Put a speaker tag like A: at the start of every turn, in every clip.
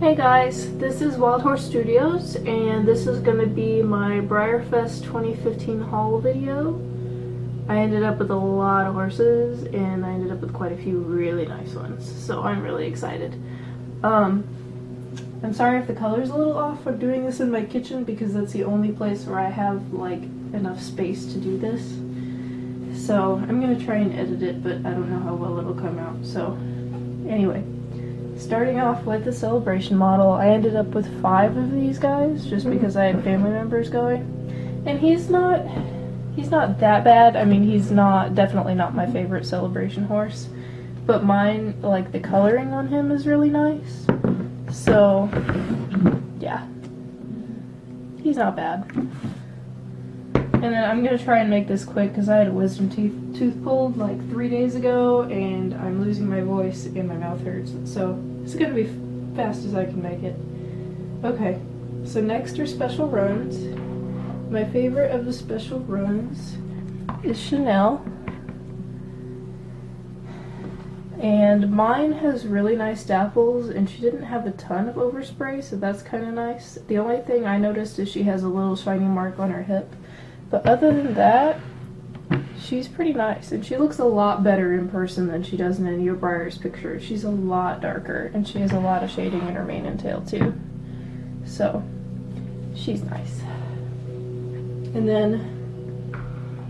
A: Hey guys, this is Wild Horse Studios, and this is going to be my Breyerfest 2015 haul video. I ended up with a lot of horses, and I ended up with quite a few really nice ones, so I'm really excited. I'm sorry if the color's a little off. I'm doing this in my kitchen because that's the only place where I have like enough space to do this. So I'm going to try and edit it, but I don't know how well it'll come out. So anyway. Starting off with the celebration model, I ended up with 5 of these guys just because I had family members going. And he's not that bad. I mean, he's definitely not my favorite celebration horse. But mine, like, the coloring on him is really nice. So, yeah. He's not bad. And then I'm going to try and make this quick because I had a wisdom tooth pulled like 3 days ago and I'm losing my voice and my mouth hurts. So it's going to be fast as I can make it. Okay, so next are special runs. My favorite of the special runs is Chanel. And mine has really nice dapples, and she didn't have a ton of overspray, so that's kind of nice. The only thing I noticed is she has a little shiny mark on her hip. But other than that, she's pretty nice, and she looks a lot better in person than she does in any of Breyer's pictures. She's a lot darker, and she has a lot of shading in her mane and tail too. So, she's nice. And then,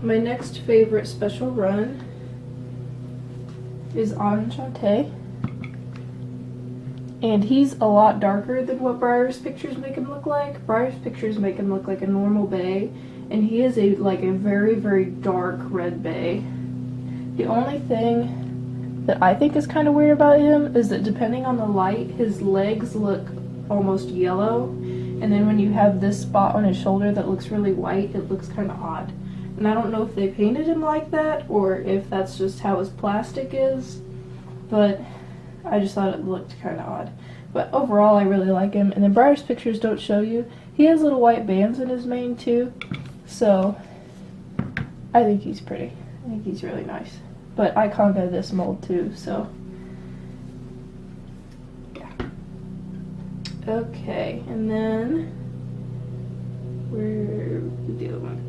A: my next favorite special run is on Shantae. And he's a lot darker than what Breyer's pictures make him look like. Breyer's pictures make him look like a normal bay. And he is a very, very dark red bay. The only thing that I think is kind of weird about him is that depending on the light, his legs look almost yellow. And then when you have this spot on his shoulder that looks really white, it looks kind of odd. And I don't know if they painted him like that or if that's just how his plastic is. But I just thought it looked kind of odd. But overall, I really like him. And then Breyer's pictures don't show you. He has little white bands in his mane too. So, I think he's pretty. I think he's really nice. But I conga this mold too, so. Yeah. Okay, and then, where's the other one?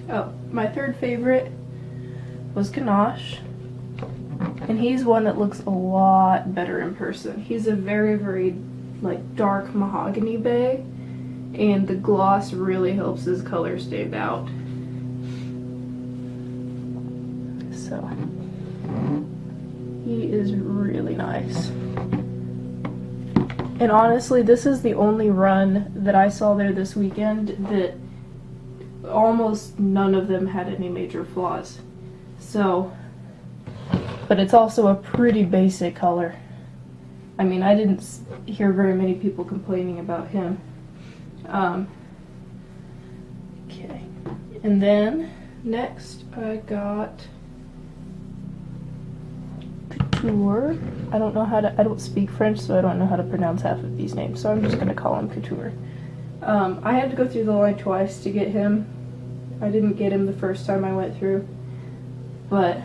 A: Oh, my third favorite was Ganache. And he's one that looks a lot better in person. He's a very, very, like, dark mahogany bay. And the gloss really helps his color stand out. So, he is really nice. And honestly, this is the only run that I saw there this weekend that almost none of them had any major flaws. So, but it's also a pretty basic color. I mean, I didn't hear very many people complaining about him. Okay, and then next I got Couture. I don't speak French, so I don't know how to pronounce half of these names, so I'm just going to call him Couture. I had to go through the line twice to get him. I didn't get him the first time I went through, but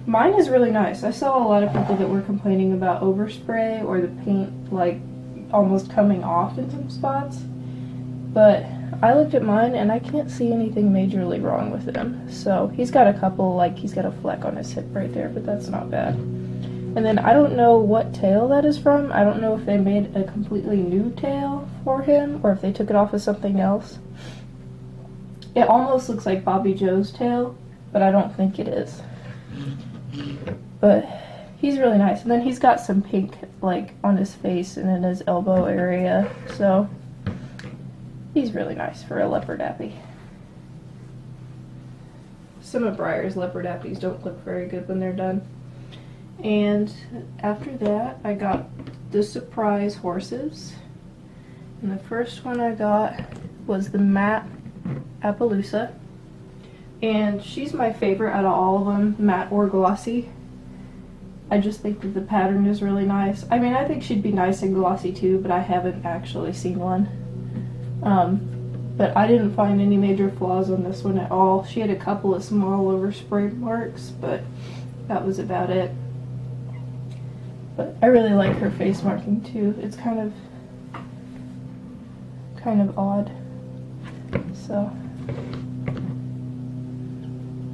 A: mine is really nice. I saw a lot of people that were complaining about overspray or the paint like almost coming off in some spots. But I looked at mine and I can't see anything majorly wrong with him. So he's got a couple, like he's got a fleck on his hip right there, but that's not bad. And then I don't know what tail that is from. I don't know if they made a completely new tail for him or if they took it off of something else. It almost looks like Bobby Joe's tail, but I don't think it is. But he's really nice. And then he's got some pink like on his face and in his elbow area. So he's really nice for a leopard appy. Some of Breyer's leopard appies don't look very good when they're done. And after that, I got the surprise horses. And the first one I got was the matte Appaloosa. And she's my favorite out of all of them, matte or glossy. I just think that the pattern is really nice. I mean, I think she'd be nice in glossy too, but I haven't actually seen one. But I didn't find any major flaws on this one at all. She had a couple of small overspray marks, but that was about it. But I really like her face marking too. It's kind of odd. So,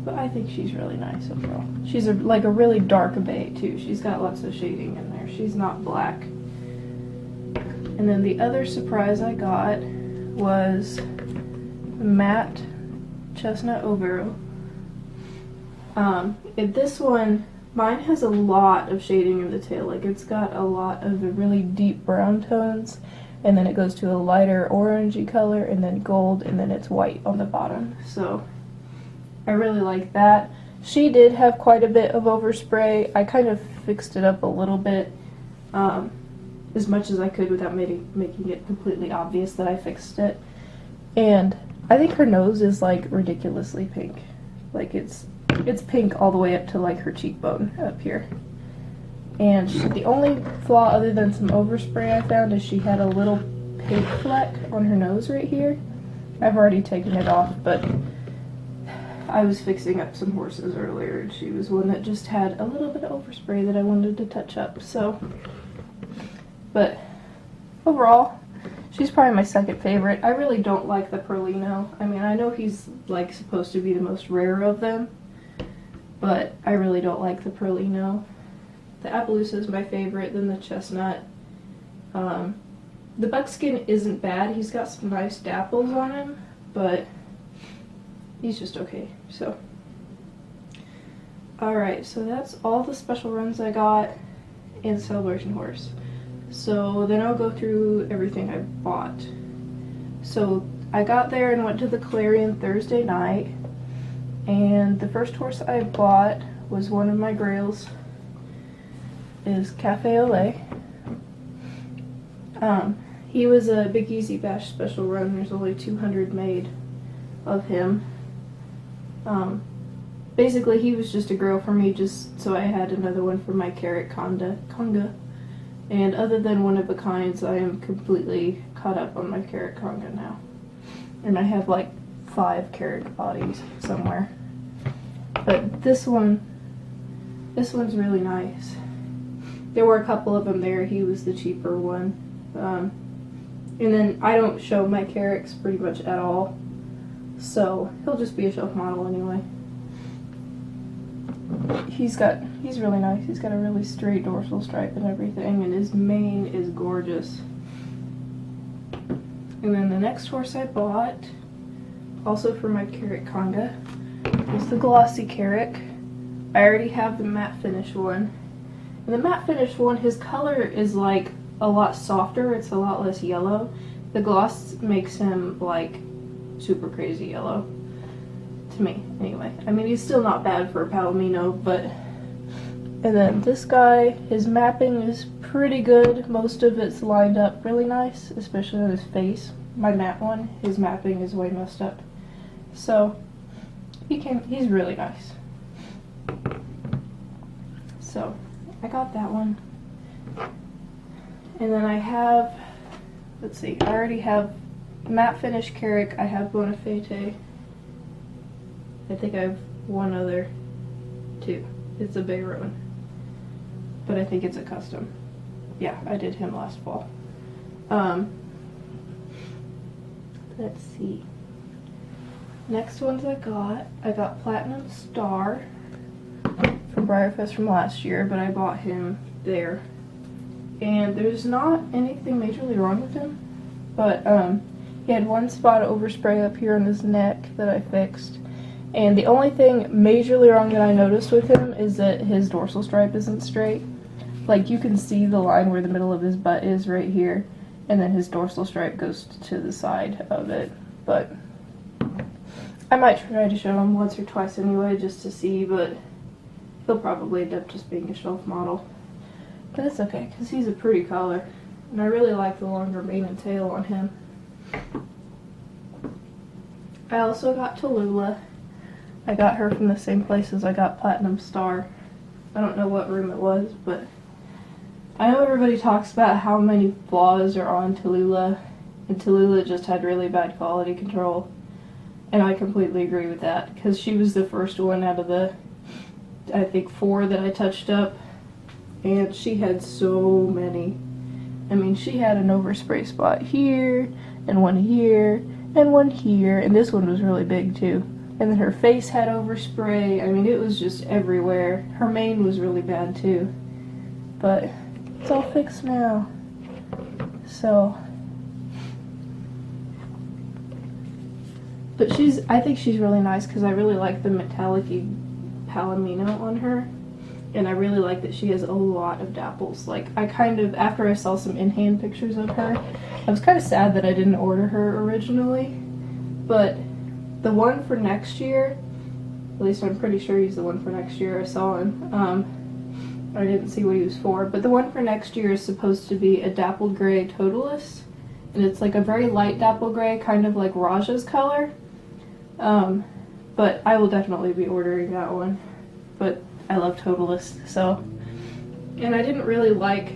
A: but I think she's really nice overall. She's like a really dark beige too. She's got lots of shading in there. She's not black. And then the other surprise I got was matte chestnut Oboro. This one, mine has a lot of shading in the tail. Like, it's got a lot of the really deep brown tones, and then it goes to a lighter orangey color, and then gold, and then it's white on the bottom. So I really like that. She did have quite a bit of overspray. I kind of fixed it up a little bit, as much as I could without making it completely obvious that I fixed it. And I think her nose is like ridiculously pink. Like, it's pink all the way up to like her cheekbone up here. And the only flaw other than some overspray I found is she had a little pink fleck on her nose right here. I've already taken it off, but I was fixing up some horses earlier, and she was one that just had a little bit of overspray that I wanted to touch up. So, but overall, she's probably my second favorite. I really don't like the Perlino. I mean, I know he's like supposed to be the most rare of them, but I really don't like the Perlino. The Appaloosa is my favorite, then the chestnut. The buckskin isn't bad. He's got some nice dapples on him, but he's just okay. So, alright, so that's all the special runs I got in Celebration Horse. So then I'll go through everything I bought. So I got there and went to the Clarion Thursday night, and the first horse I bought was one of my grails, is Cafe Au Lait. He was a Big Easy Bash special run. There's only 200 made of him. Basically he was just a grail for me, just so I had another one for my Carrick conga. And other than one of a kinds, I am completely caught up on my Carrick conga now. And I have like 5 Carrick bodies somewhere. But this one's really nice. There were a couple of them there. He was the cheaper one. And then I don't show my Carricks pretty much at all, so he'll just be a shelf model anyway. He's really nice. He's got a really straight dorsal stripe and everything, and his mane is gorgeous. And then the next horse I bought, also for my Carrick conga, was the Glossy Carrick. I already have the matte finish one. And the matte finish one, his color is like a lot softer. It's a lot less yellow. The gloss makes him like super crazy yellow. To me, anyway. I mean, he's still not bad for a Palomino, but... And then this guy, his mapping is pretty good. Most of it's lined up really nice, especially on his face. My matte one, his mapping is way messed up. So, he's really nice. So, I got that one. And then I have, let's see, I already have matte finish Carrick. I have Bonafide. I think I have one other, too. It's a bigger one. But I think it's a custom. Yeah, I did him last fall. Let's see. Next ones I got Platinum Star from Breyerfest from last year, but I bought him there. And there's not anything majorly wrong with him, but he had one spot of overspray up here on his neck that I fixed. And the only thing majorly wrong that I noticed with him is that his dorsal stripe isn't straight. Like, you can see the line where the middle of his butt is right here, and then his dorsal stripe goes to the side of it. But I might try to show him once or twice anyway, just to see, but he'll probably end up just being a shelf model. But it's okay, because he's a pretty color, and I really like the longer mane and tail on him. I also got Tallulah. I got her from the same place as I got Platinum Star. I don't know what room it was, but I know everybody talks about how many flaws are on Tallulah, and Tallulah just had really bad quality control. And I completely agree with that, because she was the first one out of the, I think, 4 that I touched up. and she had so many. I mean, she had an overspray spot here, and one here, and one here, and this one was really big too. And then her face had overspray. I mean, it was just everywhere. Her mane was really bad too. But it's all fixed now. So, but I think she's really nice because I really like the metallic-y palomino on her. And I really like that she has a lot of dapples. Like, I kind of, after I saw some in-hand pictures of her, I was kind of sad that I didn't order her originally. But the one for next year, at least I'm pretty sure he's the one for next year, I saw him. I didn't see what he was for. But the one for next year is supposed to be a dappled gray Tallulah. And it's like a very light dappled gray, kind of like Raja's color. But I will definitely be ordering that one. But I love Tallulah, so. And I didn't really like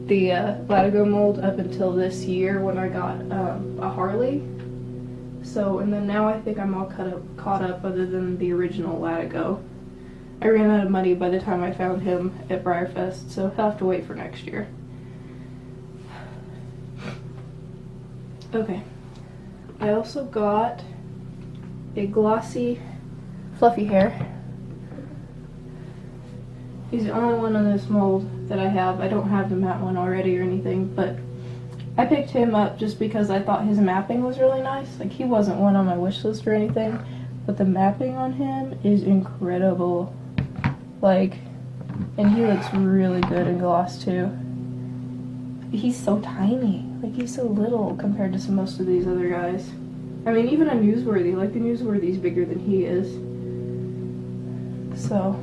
A: the Latigo mold up until this year when I got a Harley. So, and then now I think I'm all caught up other than the original Latigo. I ran out of money by the time I found him at Breyerfest, so he'll have to wait for next year. Okay. I also got a glossy fluffy hair. He's the only one in this mold that I have. I don't have the matte one already or anything, but I picked him up just because I thought his mapping was really nice. Like, he wasn't one on my wish list or anything, but the mapping on him is incredible. Like, and he looks really good in gloss too. He's so tiny. Like, he's so little compared to most of these other guys. I mean, even a Newsworthy, like the Newsworthy's bigger than he is. So,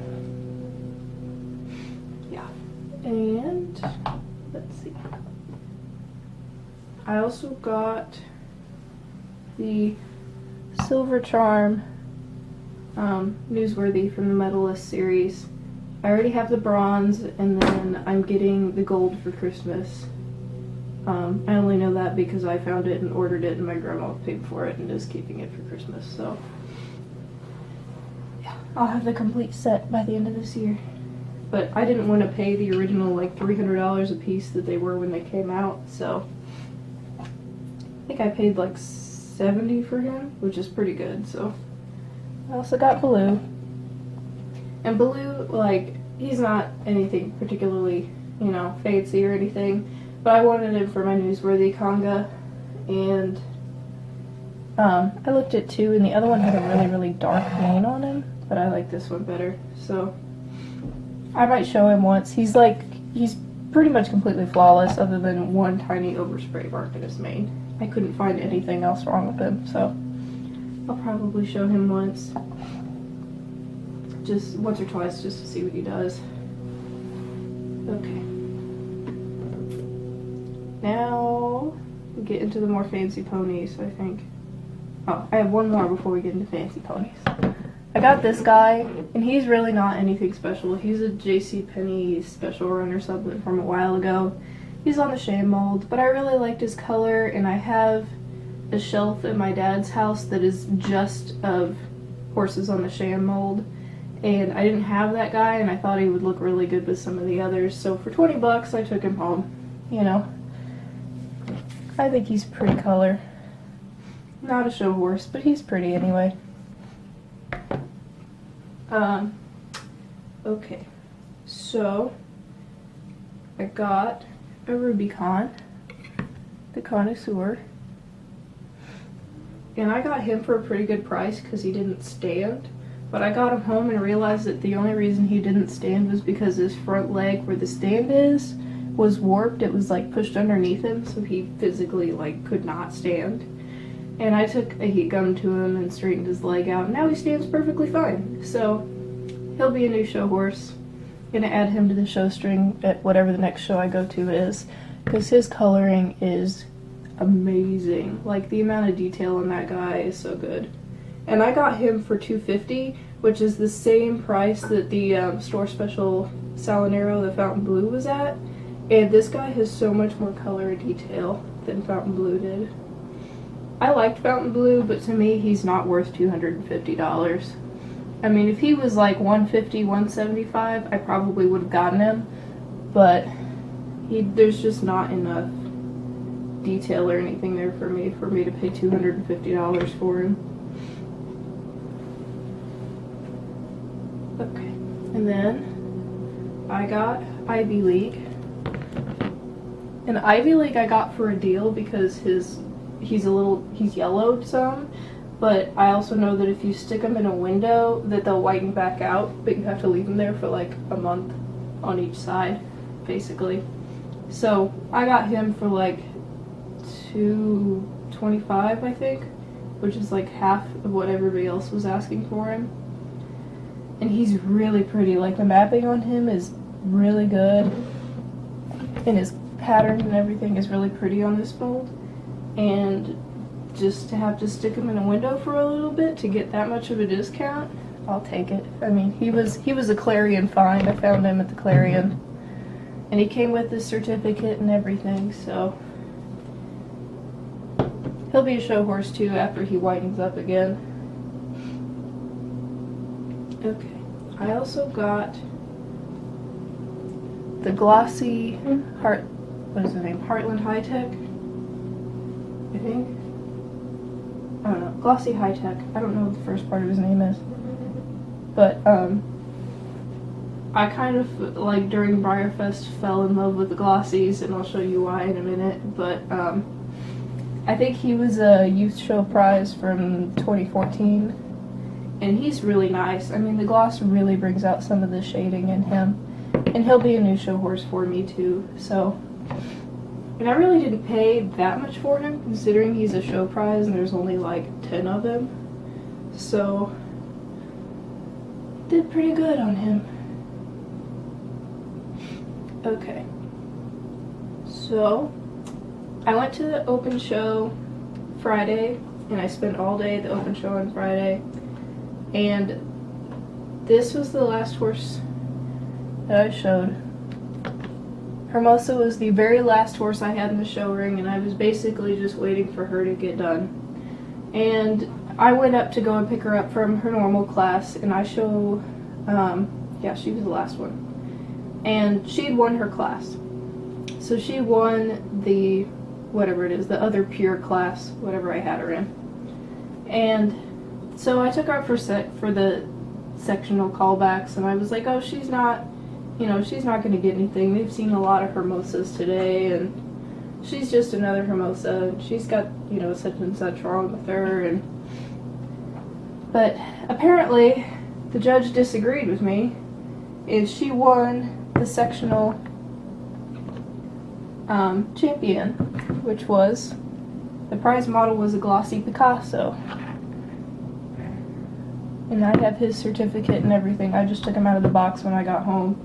A: yeah. And, let's see. I also got the Silver Charm Newsworthy from the Medalist series. I already have the bronze, and then I'm getting the gold for Christmas. I only know that because I found it and ordered it, and my grandma paid for it and is keeping it for Christmas, so yeah, I'll have the complete set by the end of this year. But I didn't want to pay the original like $300 a piece that they were when they came out, so I think I paid like $70 for him, which is pretty good. So I also got Baloo, and Baloo, like, he's not anything particularly, you know, fancy or anything. But I wanted him for my Newsworthy conga, and I looked at two, and the other one had a really, really dark mane on him, but I like this one better, so I might show him once. He's pretty much completely flawless other than one tiny overspray mark in his mane. I couldn't find anything else wrong with him, so I'll probably show him once. Just once or twice just to see what he does. Okay. Now, we get into the more fancy ponies, I think. Oh, I have one more before we get into fancy ponies. I got this guy, and he's really not anything special. He's a JCPenney special run or something from a while ago. He's on the sham mold, but I really liked his color, and I have a shelf in my dad's house that is just of horses on the sham mold. And I didn't have that guy, and I thought he would look really good with some of the others. So for 20 bucks, I took him home, you know. I think he's pretty color. Not a show horse, but he's pretty anyway. Okay. So, I got a Rubicon, the connoisseur. And I got him for a pretty good price because he didn't stand. But I got him home and realized that the only reason he didn't stand was because his front leg, where the stand is, was warped. It was like pushed underneath him, so he physically like could not stand. And I took a heat gun to him and straightened his leg out, and now he stands perfectly fine. So he'll be a new show horse. Gonna add him to the show string at whatever the next show I go to is, because his coloring is amazing. Like, the amount of detail in that guy is so good. And I got him for $250, which is the same price that the store special Salinero, the Fountain Blue, was at. And this guy has so much more color and detail than Fountain Blue did. I liked Fountain Blue, but to me, he's not worth $250. I mean, if he was like $150, $175, I probably would have gotten him. but there's just not enough detail or anything there for me to pay $250 for him. Okay, and then I got Ivy League. And Ivy League I got for a deal because he's yellowed some, but I also know that if you stick them in a window that they'll whiten back out, but you have to leave them there for like a month on each side, basically. So I got him for like $225, I think, which is like half of what everybody else was asking for him. And he's really pretty. Like, the mapping on him is really good, and his pattern and everything is really pretty on this mold. And just to have to stick him in a window for a little bit to get that much of a discount, I'll take it. I mean, he was a Clarion find. I found him at the Clarion, and he came with his certificate and everything, so he'll be a show horse too after he whitens up again. Okay, I also got the Glossy Heart, what is the name? Heartland High Tech, I think. I don't know. Glossy High Tech. I don't know what the first part of his name is. But, I kind of, like, during Breyerfest fell in love with the Glossies, and I'll show you why in a minute, but, I think he was a youth show prize from 2014, and he's really nice. I mean, the gloss really brings out some of the shading in him, and he'll be a new show horse for me too, so. And I really didn't pay that much for him, considering he's a show prize and there's only like 10 of him, so did pretty good on him. Okay, so I went to the open show Friday, and I spent all day at the open show on Friday, and this was the last horse that I showed. Hermosa was the very last horse I had in the show ring, and I was basically just waiting for her to get done. And I went up to go and pick her up from her normal class, and I show, yeah, she was the last one. And she had won her class. So she won the, whatever it is, the other pure class, whatever I had her in. And so I took her up for the sectional callbacks, and I was like, oh, she's not, you know, she's not going to get anything. They've seen a lot of Hermosas today, and she's just another Hermosa. She's got, you know, such and such wrong with her. And but apparently the judge disagreed with me, and she won the sectional champion, which was, the prize model was a glossy Picasso. And I have his certificate and everything. I just took him out of the box when I got home,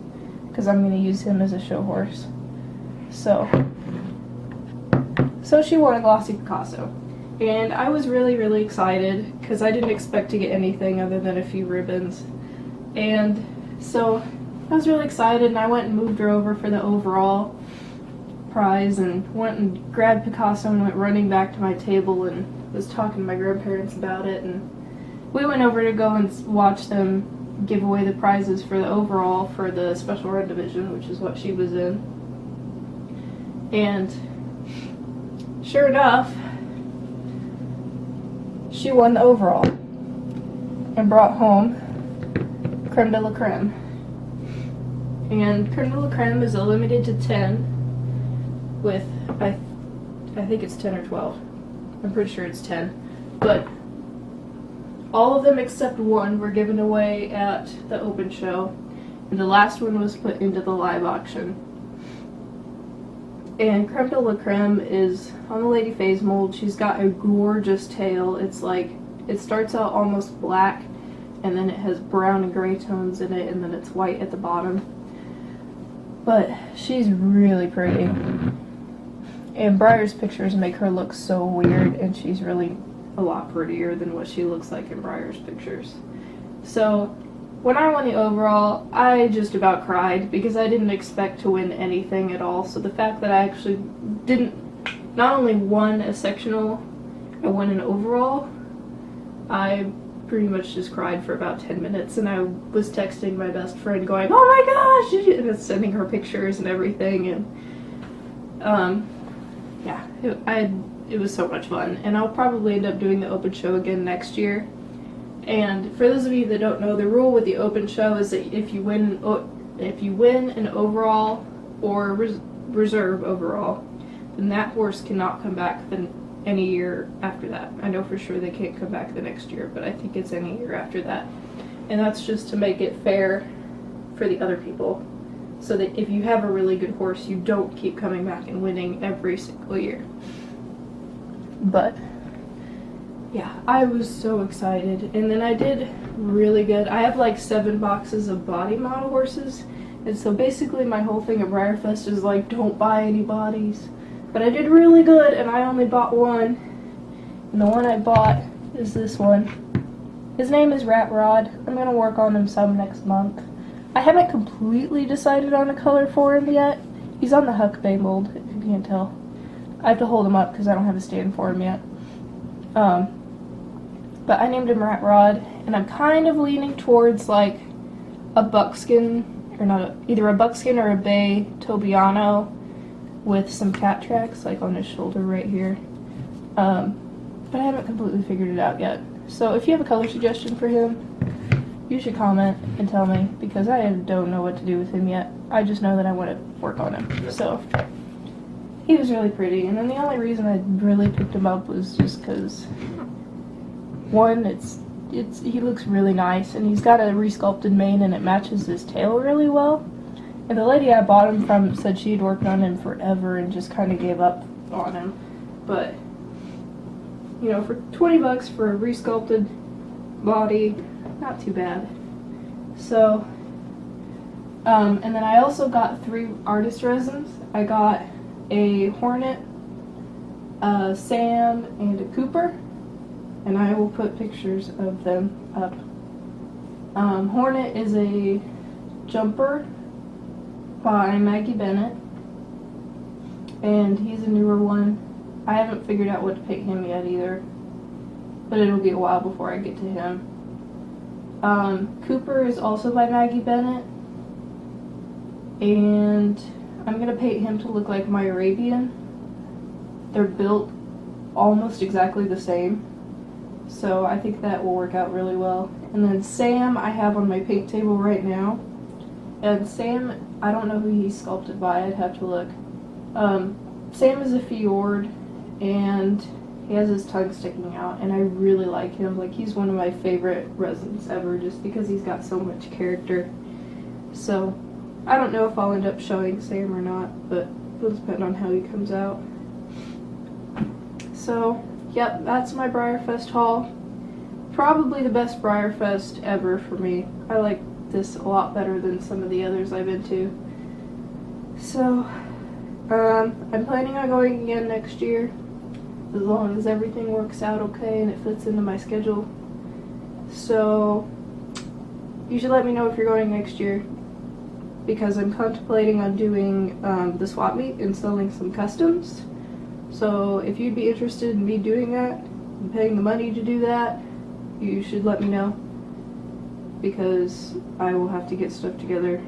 A: because I'm going to use him as a show horse. So she won a glossy Picasso. And I was really, really excited, because I didn't expect to get anything other than a few ribbons. And so I was really excited, and I went and moved her over for the overall prize, and went and grabbed Picasso and went running back to my table and was talking to my grandparents about it. And we went over to go and watch them give away the prizes for the overall for the special red division, which is what she was in. And sure enough, she won the overall and brought home creme de la creme. And creme de la creme is a limited to 10 with, I think it's 10 or 12. I'm pretty sure it's 10. But all of them except one were given away at the open show, and the last one was put into the live auction. And creme de la creme is on the Lady Faye's mold. She's got a gorgeous tail. It's like, it starts out almost black, and then it has brown and gray tones in it, and then it's white at the bottom. But she's really pretty. And Breyer's pictures make her look so weird, and she's really a lot prettier than what she looks like in Breyer's pictures. So when I won the overall, I just about cried, because I didn't expect to win anything at all. So the fact that I actually not only won a sectional, I won an overall, I pretty much just cried for about 10 minutes, and I was texting my best friend going, oh my gosh, did you? And sending her pictures and everything, and yeah, it was so much fun. And I'll probably end up doing the open show again next year. And for those of you that don't know, the rule with the open show is that if you win an overall or reserve overall, then that horse cannot come back any year after that. I know for sure they can't come back the next year, but I think it's any year after that. And that's just to make it fair for the other people, so that if you have a really good horse, you don't keep coming back and winning every single year. But yeah, I was so excited. And then I did really good. I have like 7 boxes of body model horses, and so basically my whole thing at Breyerfest is like, don't buy any bodies. But I did really good, and I only bought one, and the one I bought is this one. His name is Rat Rod. I'm gonna work on him some next month. I haven't completely decided on a color for him yet. He's on the Huckabay mold, if you can't tell. I have to hold him up because I don't have a stand for him yet. But I named him Rat Rod, and I'm kind of leaning towards like a buckskin, or not, either a buckskin or a bay Tobiano with some cat tracks like on his shoulder right here. But I haven't completely figured it out yet. So if you have a color suggestion for him, you should comment and tell me, because I don't know what to do with him yet. I just know that I want to work on him. So he was really pretty, and then the only reason I really picked him up was just because, one, he looks really nice, and he's got a resculpted mane and it matches his tail really well. And the lady I bought him from said she'd worked on him forever and just kind of gave up on him. But, you know, for 20 bucks for a resculpted body, not too bad. So, and then I also got 3 artist resins. I got a Hornet, a Sam, and a Cooper. And I will put pictures of them up. Hornet is a jumper by Maggie Bennett, and he's a newer one. I haven't figured out what to paint him yet either, but it'll be a while before I get to him. Cooper is also by Maggie Bennett, and I'm gonna paint him to look like my Arabian. They're built almost exactly the same, so I think that will work out really well. And then Sam I have on my paint table right now, and Sam, I don't know who he's sculpted by, I'd have to look. Sam is a fjord, and he has his tongue sticking out, and I really like him. Like, he's one of my favorite resins ever, just because he's got so much character. So I don't know if I'll end up showing Sam or not, but it'll depend on how he comes out. So, yep, that's my Breyerfest haul. Probably the best Breyerfest ever for me. I like this a lot better than some of the others I've been to. So, I'm planning on going again next year, as long as everything works out okay and it fits into my schedule. So, you should let me know if you're going next year, because I'm contemplating on doing the swap meet and selling some customs. So if you'd be interested in me doing that and paying the money to do that, you should let me know, because I will have to get stuff together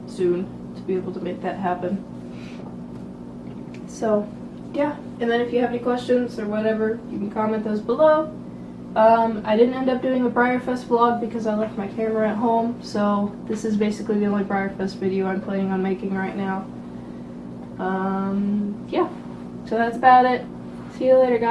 A: soon to be able to make that happen. So yeah, and then if you have any questions or whatever, you can comment those below. I didn't end up doing a Breyerfest vlog because I left my camera at home, so this is basically the only Breyerfest video I'm planning on making right now. Yeah, so that's about it. See you later, guys.